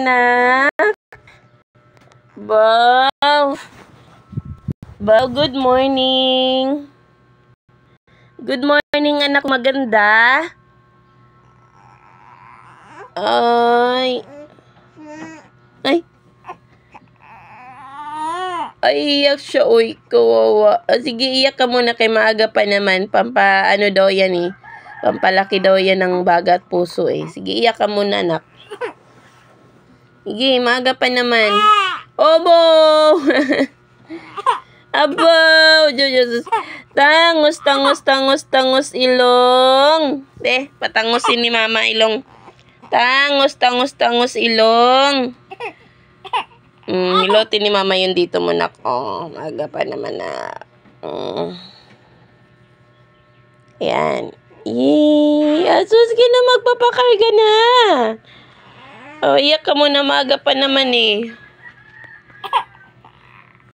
anak. Bow. Bow, good morning. Good morning, anak maganda. Ay. Ay. Ay, iyak siya. Uy, kawawa. Sige, iyak ka muna kay maaga pa naman. Ano daw yan eh. Pampalaki daw yan ng baga at puso eh. Sige, iyak ka muna, anak. Sige, maaga pa naman. Obo! Abo! Diyos. Tangos ilong. Patangosin ni mama ilong. Tangos ilong. Hilotin ni mama yun dito mo, nak. Oh, maaga pa naman na. Yan. Yee! Asus ka na, magpapakarga na. Oh, iyak ka muna, maaga pa naman eh.